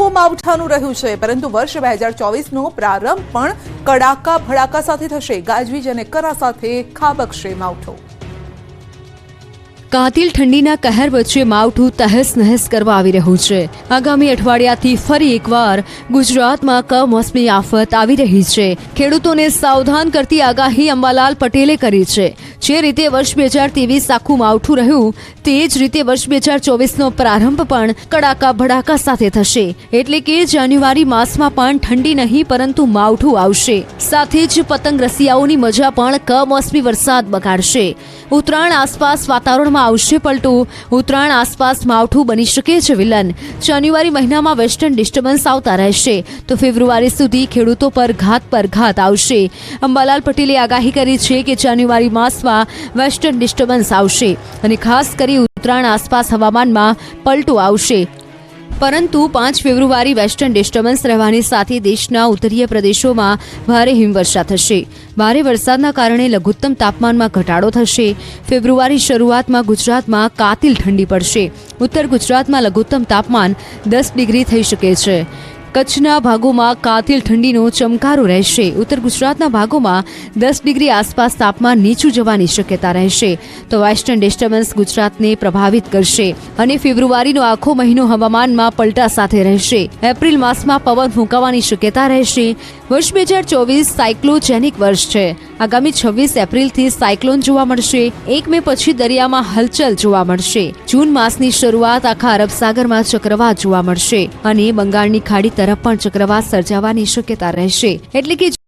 આખું માવઠાનું રહ્યું છે, પરંતુ વર્ષ 2024નો પ્રારંભ પણ કડાકા ભડાકા સાથે થશે। ગાજવીજ અને કરા સાથે ખાબકશે માવઠું। કાતિલ ઠંડીના કહેર વચ્ચે માવઠું તહેસ નહેસ કરવા આવી રહ્યું છે। આગામી અઠવાડિયાથી ફરી એકવાર ગુજરાતમાં કમોસમી આફત આવી રહી છે। ખેડૂતોને સાવધાન કરતી આગાહી અંબાલાલ પટેલે કરી છે। જે રીતે વર્ષ 2023 આખું માવઠું રહ્યું, તે જ રીતે વર્ષ 2024નો પ્રારંભ પણ કડાકા ભડાકા સાથે થશે। એટલે કે જાન્યુઆરી માસમાં પણ ઠંડી નહીં પરંતુ માવઠું આવશે। સાથે જ પતંગ રસિયાઓની મજા પણ કમોસમી વરસાદ બગાડશે। ઉત્તરાયણ આસપાસ વાતાવરણમાં આવશે પલટું। ઉત્તરાયણ આસપાસ માવઠું બની શકે છે વિલન। જાન્યુઆરી મહિનામાં વેસ્ટર્ન ડિસ્ટર્બન્સ આવતા રહેશે, તો ફેબ્રુઆરી સુધી ખેડૂતો પર ઘાત આવશે। અંબાલાલ પટેલે આગાહી કરી છે કે જાન્યુઆરી માસમાં વેસ્ટર્ન ડિસ્ટર્બન્સ આવશે અને ખાસ કરી ઉત્તરાયણ આસપાસ હવામાનમાં પલટો આવશે। પરંતુ 5 ફેબ્રુઆરી વેસ્ટર્ન ડિસ્ટર્બન્સ રહેવાની સાથે દેશના ઉત્તરીય પ્રદેશોમાં ભારે હિમવર્ષા થશે। ભારે વરસાદના કારણે લઘુત્તમ તાપમાનમાં ઘટાડો થશે। ફેબ્રુઆરી શરૂઆતમાં ગુજરાતમાં કાતિલ ઠંડી પડશે। ઉત્તર ગુજરાતમાં લઘુત્તમ તાપમાન 10 ડિગ્રી થઈ શકે છે। કચ્છના ભાગોમાં કાતિલ ઠંડીનો ચમકારો રહેશે। ઉત્તર ગુજરાતના ભાગોમાં 10 ડિગ્રી આસપાસ તાપમાન નીચું જવાની શક્યતા રહેશે। તો વેસ્ટર્ન ડિસ્ટર્બન્સ ગુજરાતને પ્રભાવિત કરશે અને ફેબ્રુઆરીનો આખો મહિનો હવામાનમાં પલટા સાથે રહેશે। એપ્રિલ માસમાં પવન ફૂંકાવાની શક્યતા રહેશે। વર્ષ 2024 સાયક્લોજેનિક વર્ષ છે। આગામી 26 એપ્રિલથી સાયક્લોન જોવા મળશે। 1 મે પછી દરિયામાં હલચલ જોવા મળશે। જૂન માસની શરૂઆત આખા અરબ સાગરમાં ચક્રવાત જોવા મળશે અને બંગાળની ખાડી તરફ પણ ચક્રવાત સર્જાવાની શક્યતા રહેશે। એટલે કે